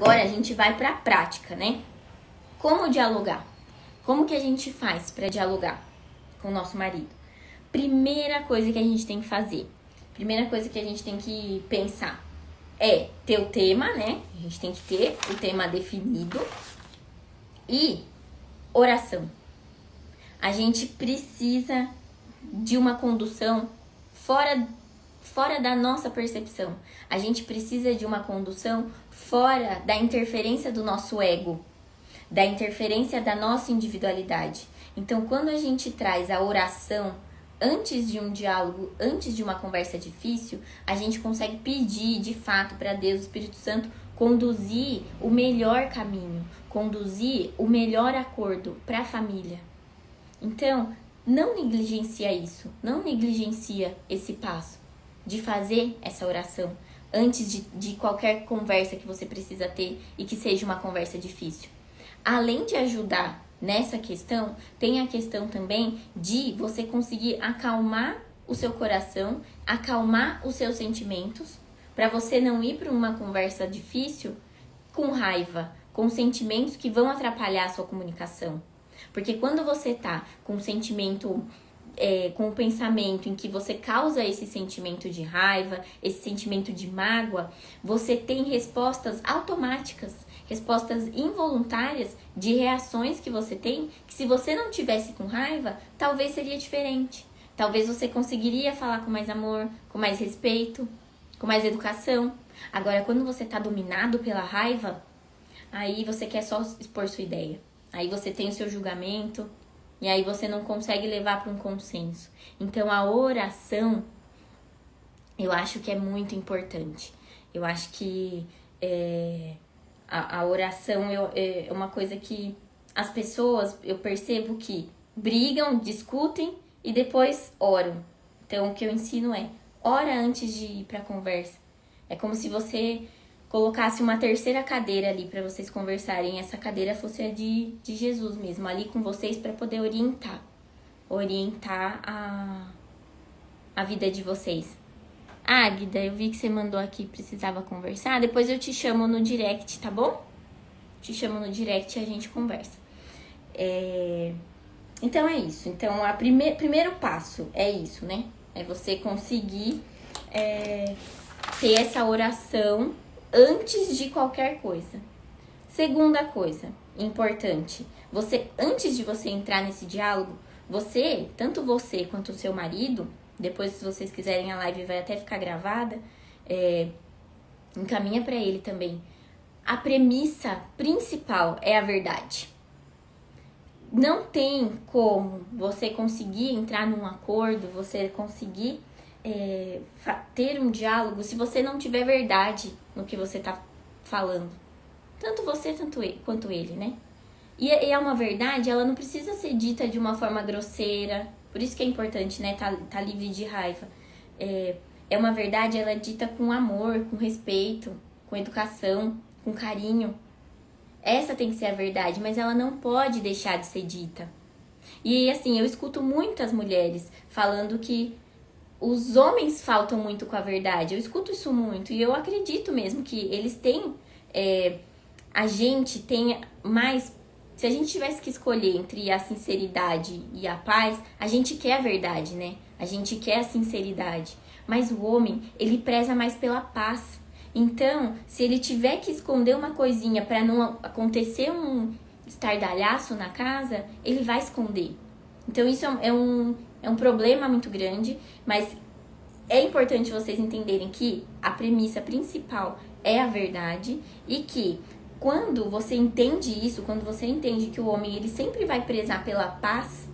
Agora a gente vai para a prática, né? Como dialogar? Como que a gente faz para dialogar com o nosso marido? Primeira coisa que a gente tem que fazer, primeira coisa que a gente tem que pensar é ter o tema, né? A gente tem que ter o tema definido e oração. A gente precisa de uma condução fora da nossa percepção. A gente precisa de uma condução fora da interferência do nosso ego, da interferência da nossa individualidade. Então, quando a gente traz a oração antes de um diálogo, antes de uma conversa difícil, a gente consegue pedir de fato para Deus, o Espírito Santo, conduzir o melhor caminho, conduzir o melhor acordo para a família. Então, não negligencia isso, não negligencia esse passo de fazer essa oração antes de qualquer conversa que você precisa ter e que seja uma conversa difícil. Além de ajudar nessa questão, tem a questão também de você conseguir acalmar o seu coração, acalmar os seus sentimentos, para você não ir para uma conversa difícil com raiva, com sentimentos que vão atrapalhar a sua comunicação. Porque quando você tá com um sentimento, com um pensamento em que você causa esse sentimento de raiva, esse sentimento de mágoa, você tem respostas automáticas, respostas involuntárias de reações que você tem, que se você não tivesse com raiva, talvez seria diferente. Talvez você conseguiria falar com mais amor, com mais respeito, com mais educação. Agora, quando você tá dominado pela raiva, aí você quer só expor sua ideia. Aí você tem o seu julgamento e aí você não consegue levar para um consenso. Então a oração, eu acho que é muito importante. Eu acho que a oração é uma coisa que as pessoas, eu percebo que brigam, discutem e depois oram. Então o que eu ensino é, ora antes de ir para a conversa. É como se você colocasse uma terceira cadeira ali para vocês conversarem. Essa cadeira fosse a de Jesus mesmo, ali com vocês para poder orientar a vida de vocês. Águida, eu vi que você mandou aqui, precisava conversar. Depois eu te chamo no direct, tá bom? Te chamo no direct e a gente conversa. Então é isso. Então, o primeiro passo é isso, né? É você conseguir ter essa oração antes de qualquer coisa. Segunda coisa importante, antes de você entrar nesse diálogo, tanto você quanto o seu marido, depois se vocês quiserem a live vai até ficar gravada, encaminha para ele também. A premissa principal é a verdade. Não tem como você conseguir entrar num acordo, você conseguir ter um diálogo se você não tiver verdade no que você tá falando. Tanto você quanto ele, né? E é uma verdade, ela não precisa ser dita de uma forma grosseira. Por isso que é importante, né? Tá livre de raiva. É uma verdade, ela é dita com amor, com respeito, com educação, com carinho. Essa tem que ser a verdade, mas ela não pode deixar de ser dita. E assim, eu escuto muitas mulheres falando que os homens faltam muito com a verdade. Eu escuto isso muito e eu acredito mesmo que eles têm... a gente tem mais... Se a gente tivesse que escolher entre a sinceridade e a paz, a gente quer a verdade, né? A gente quer a sinceridade. Mas o homem, ele preza mais pela paz. Então, se ele tiver que esconder uma coisinha para não acontecer um estardalhaço na casa, ele vai esconder. Então, isso é um problema muito grande, mas é importante vocês entenderem que a premissa principal é a verdade e que quando você entende isso, quando você entende que o homem ele sempre vai prezar pela paz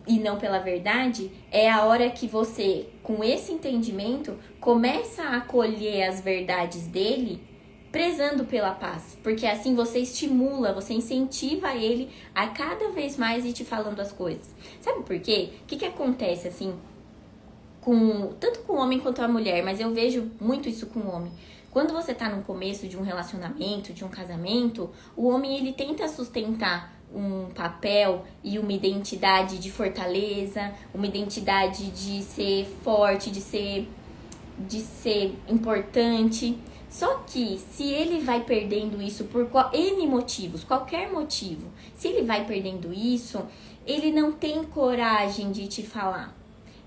e não pela verdade, é a hora que você, com esse entendimento, começa a acolher as verdades dele prezando pela paz, porque assim você estimula, você incentiva ele a cada vez mais ir te falando as coisas. Sabe por quê? O que acontece assim, tanto com o homem quanto a mulher, mas eu vejo muito isso com o homem. Quando você tá no começo de um relacionamento, de um casamento, o homem ele tenta sustentar um papel e uma identidade de fortaleza, uma identidade de ser forte, de ser importante. Só que se ele vai perdendo isso por N motivos, qualquer motivo, se ele vai perdendo isso, ele não tem coragem de te falar.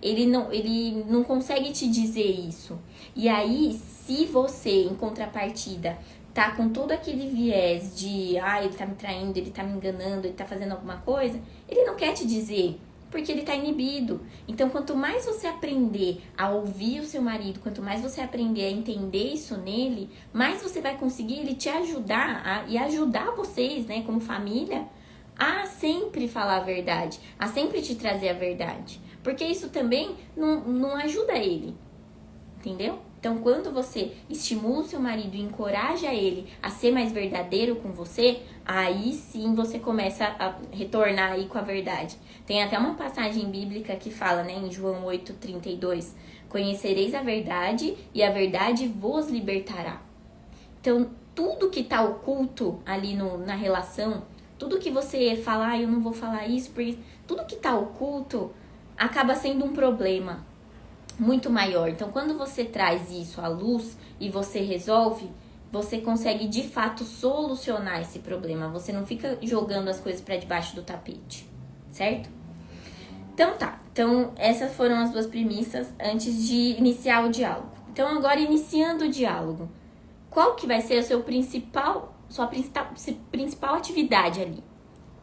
Ele não consegue te dizer isso. E aí, se você, em contrapartida, tá com todo aquele viés de ele tá me traindo, ele tá me enganando, ele tá fazendo alguma coisa, ele não quer te dizer, porque ele tá inibido. Então, quanto mais você aprender a ouvir o seu marido, quanto mais você aprender a entender isso nele, mais você vai conseguir ele te ajudar e ajudar vocês, né, como família, a sempre falar a verdade, a sempre te trazer a verdade. Porque isso também não ajuda ele, entendeu? Então, quando você estimula o seu marido e encoraja ele a ser mais verdadeiro com você, aí sim você começa a retornar aí com a verdade. Tem até uma passagem bíblica que fala, né, em João 8,32, conhecereis a verdade e a verdade vos libertará. Então, tudo que tá oculto ali na relação, tudo que você fala, eu não vou falar isso, porque tudo que tá oculto acaba sendo um problema muito maior. Então, quando você traz isso à luz e você resolve, você consegue de fato solucionar esse problema. Você não fica jogando as coisas para debaixo do tapete, certo? Então tá. Então, essas foram as duas premissas antes de iniciar o diálogo. Então, agora iniciando o diálogo, qual que vai ser sua principal atividade ali?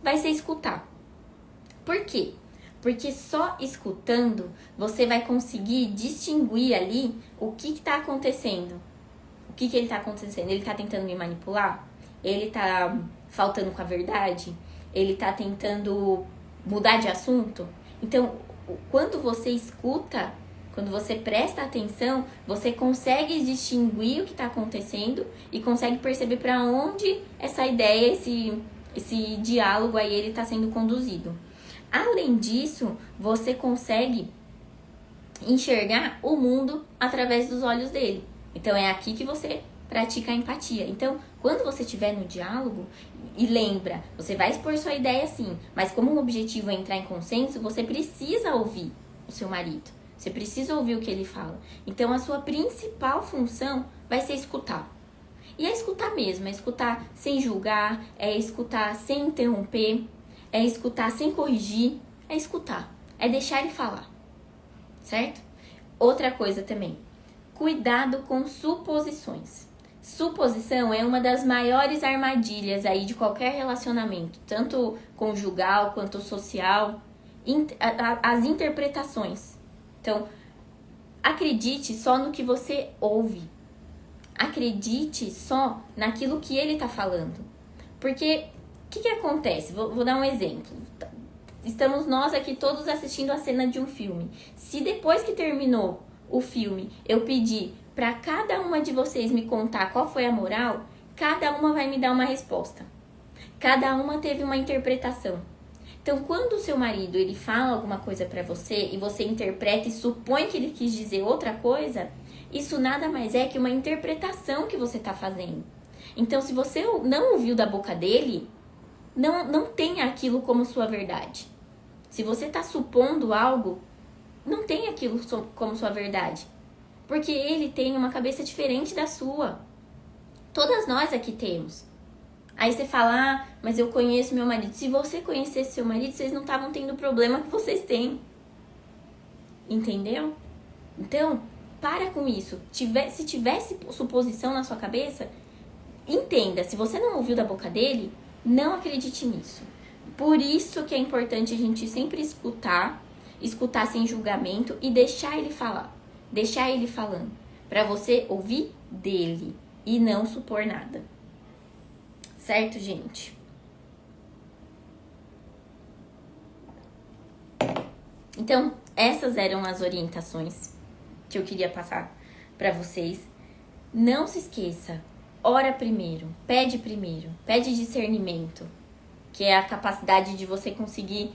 Vai ser escutar. Por quê? Porque só escutando você vai conseguir distinguir ali o que está acontecendo. O que ele está acontecendo? Ele está tentando me manipular? Ele está faltando com a verdade? Ele está tentando mudar de assunto? Então, quando você escuta, quando você presta atenção, você consegue distinguir o que está acontecendo e consegue perceber para onde essa ideia, esse diálogo aí, ele está sendo conduzido. Além disso, você consegue enxergar o mundo através dos olhos dele. Então, é aqui que você pratica a empatia. Então, quando você estiver no diálogo, e lembra, você vai expor sua ideia sim, mas como o objetivo é entrar em consenso, você precisa ouvir o seu marido. Você precisa ouvir o que ele fala. Então, a sua principal função vai ser escutar. E é escutar mesmo, é escutar sem julgar, é escutar sem interromper, é escutar sem corrigir, é escutar, é deixar ele falar, certo? Outra coisa também, cuidado com suposições. Suposição é uma das maiores armadilhas aí de qualquer relacionamento, tanto conjugal quanto social, as interpretações. Então, acredite só no que você ouve, acredite só naquilo que ele tá falando, porque o que acontece? Vou dar um exemplo. Estamos nós aqui todos assistindo a cena de um filme. Se depois que terminou o filme eu pedir para cada uma de vocês me contar qual foi a moral, cada uma vai me dar uma resposta. Cada uma teve uma interpretação. Então, quando o seu marido ele fala alguma coisa para você e você interpreta e supõe que ele quis dizer outra coisa, isso nada mais é que uma interpretação que você está fazendo. Então, se você não ouviu da boca dele, não tenha aquilo como sua verdade. Se você está supondo algo, não tenha aquilo como sua verdade. Porque ele tem uma cabeça diferente da sua. Todas nós aqui temos. Aí você fala, mas eu conheço meu marido. Se você conhecesse seu marido, vocês não estavam tendo o problema que vocês têm. Entendeu? Então, para com isso. Se tivesse suposição na sua cabeça, entenda. Se você não ouviu da boca dele, não acredite nisso. Por isso que é importante a gente sempre escutar sem julgamento e deixar ele falar. Deixar ele falando. Para você ouvir dele e não supor nada. Certo, gente? Então, essas eram as orientações que eu queria passar para vocês. Não se esqueça, ora primeiro, pede discernimento, que é a capacidade de você conseguir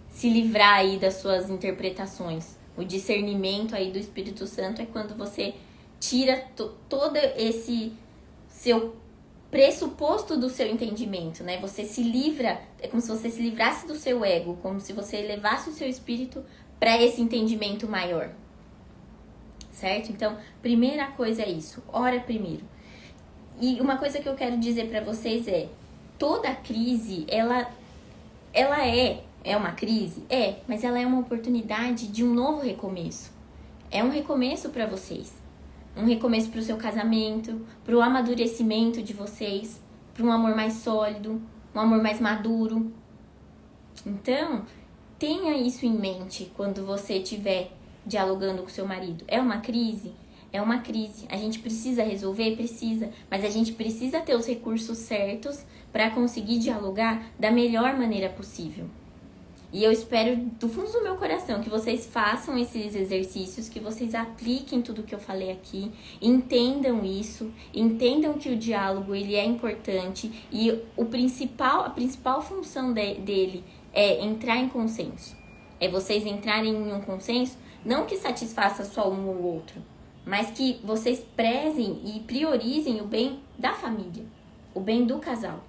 se livrar aí das suas interpretações. O discernimento aí do Espírito Santo é quando você tira todo esse seu pressuposto do seu entendimento, né? Você se livra, é como se você se livrasse do seu ego, como se você levasse o seu espírito para esse entendimento maior. certo? Então, primeira coisa é isso, ora primeiro. E uma coisa que eu quero dizer pra vocês é, toda crise, ela é uma crise? É, mas ela é uma oportunidade de um novo recomeço. É um recomeço pra vocês. Um recomeço pro seu casamento, pro amadurecimento de vocês, para um amor mais sólido, um amor mais maduro. Então, tenha isso em mente quando você estiver dialogando com seu marido. É uma crise? É uma crise. A gente precisa resolver? Precisa. Mas a gente precisa ter os recursos certos para conseguir dialogar da melhor maneira possível. E eu espero do fundo do meu coração que vocês façam esses exercícios, que vocês apliquem tudo que eu falei aqui, entendam isso, entendam que o diálogo ele é importante e a principal função dele é entrar em consenso. É vocês entrarem em um consenso, não que satisfaça só um ou outro, mas que vocês prezem e priorizem o bem da família, o bem do casal.